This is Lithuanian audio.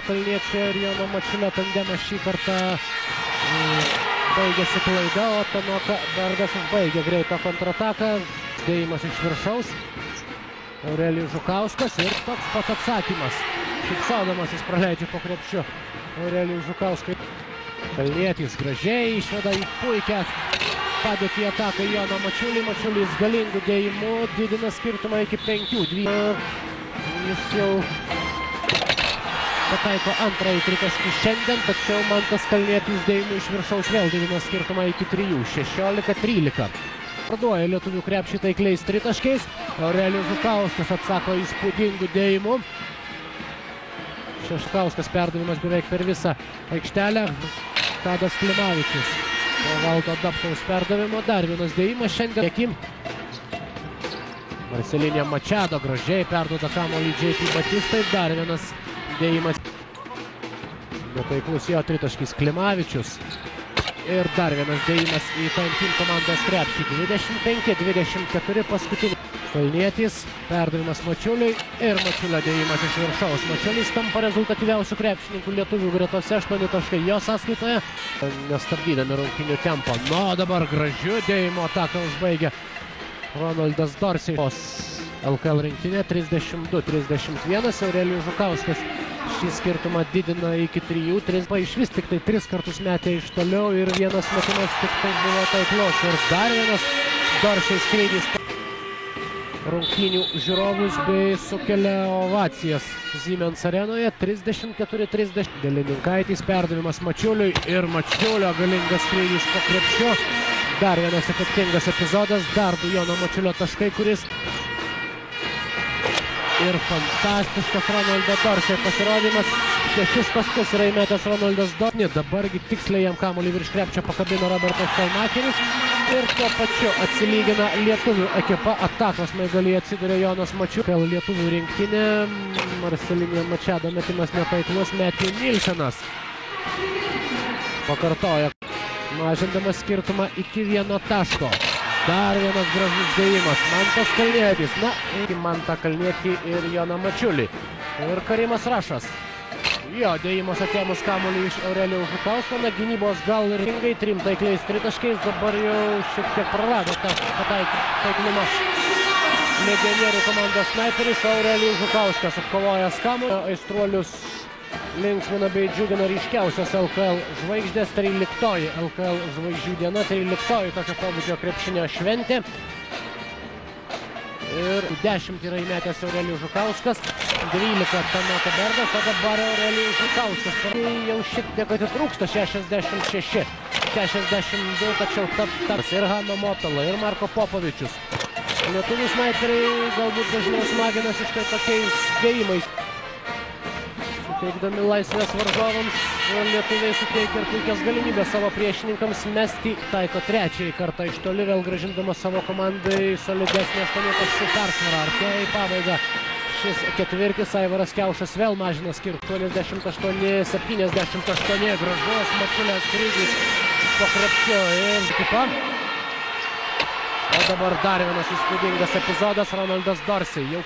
Kalniečio ir Jono Mačiulio tandemas šį kartą baigėsi klaida, o Tanoka Berdas užbaigė greitą kontrataką. Dėjimas iš viršaus. Aurelijus Žukauskas ir toks pat atsakymas. Šypsodamas jis praleidžia po krepšiu Aurelijus Žukauskai. Kalnietis gražiai išveda į puikią padėtį ataką Joną Mačiulį. Mačiulis galingų dėjimų didina skirtumą iki 5-2. Jis jau pataiko antrąjį tritaškį šiandien, tačiau Mantas Kalnietis dėjimų iš viršaus vėl didina skirtumą iki 3, 16-13. Parduoja lietuvių krepšį taikliais tritaškiais. Aurelijus Žukauskas atsako įspūdingų dėjimų. Šeškauskas perdavimas beveik per visą aikštelę. Tadas Klimavičius po Valdo Dabkaus perdavimo. Dar vienas dėjimas šiandien. Marcelinė Mačado gražiai perduoda kamuolį JP Batistai. Dar vienas dėjimas. Netaiklus jo tritaškis Klimavičius. Ir dar vienas dėjimas į Tankim komandos krepšį. 25-24 paskutinį. Kalnietis, perdavimas Mačiuliui ir Mačiulio dėjimas iš viršaus. Mačiulis tampa rezultatyviausių krepšininkų lietuvių gretose, 8 taškai jo sąskaitoje. Nestabdydami rungtynių tempo. Nu, dabar gražiu dėjimo ataką užbaigia Ronaldas Dorsėjus. LKL rinktinė 32-31. Aurelijus Žukauskas šį skirtumą didina iki 3. Iš vis tik tai 3 kartus metė iš toliau ir vienas metimas tik tai buvo taiklus. Ir dar vienas Dorsėjus skrydis rungtynių žiūrovus bei sukelia ovacijas Siemens arenoje. 34-30. Delininkaitis perdavimas Mačiuliui ir Mačiulio galingas skrydis po krepšiu. Dar vienas efektingas epizodas, dar 2 Jono Mačiulio taškai, kuris ir fantastiškas Ronaldo Dorsėjo pasirodymas. 6 taškus yra įmetęs Ronaldas Dorsėjo. Dabargi tiksliai jam kamuolį virš krepšio pakabino Robertas Štelmacheris. Ir tuo pačiu atsilygina lietuvių ekipa. Atakos smaigalyje atsiduria Jonas Mačiulis. Lietuvių rinktinė. Marcelinė Mačado metimas netaiklus. Matthew Nilsenas pakartoja, mažindamas skirtumą iki 1 taško. Dar vienas gražus dėjimas. Mantas Kalnietis. Na, Mantą Kalnietį ir Joną Mačiulį. Ir Karimas Rašas. Jo, dėjimas atėmus kamuolį iš Aurelijaus Žukausko. Na, gynybos gal ir ringai 3 taikliais tritaškiais. Dabar jau šiek tiek prarado tą taiklumą. Legionierių komandos snaiperis Aurelijus Žukauskas atkovojęs kamuolį. Aistruolius linksmina bei džiugina ryškiausios LKL žvaigždės. 13-oji LKL žvaigždžių diena, 13-oji tokio pobūdžio krepšinio šventė. Ir 10 yra įmetęs Aurelijus Žukauskas, 12 Tanoka Berdas, o dabar Aurelijus Žukauskas. Jau šiek tiek atitrūksta 66, 62, tačiau taps ir Hano Motala, ir Marko Popovičius. Lietuvių snaiperiai galbūt dažniau smaginasi štai tokiais dėjimais. Suteikdami laisvės varžovams, lietuviai suteikia ir puikias galimybės savo priešininkams mesti. Taiko 3 kartą iš toli, vėl grąžindamas savo komandai solidesnį 8 taškų persvarą. Artėja į pabaigą šis ketvirtis. Aivaras Kiaušas vėl mažina skirtumą 88-78. Gražus Mačiulio skrydis po krepšiu ir ekipa. O dabar dar vienas įspūdingas epizodas. Ronaldas Dorsėjus jau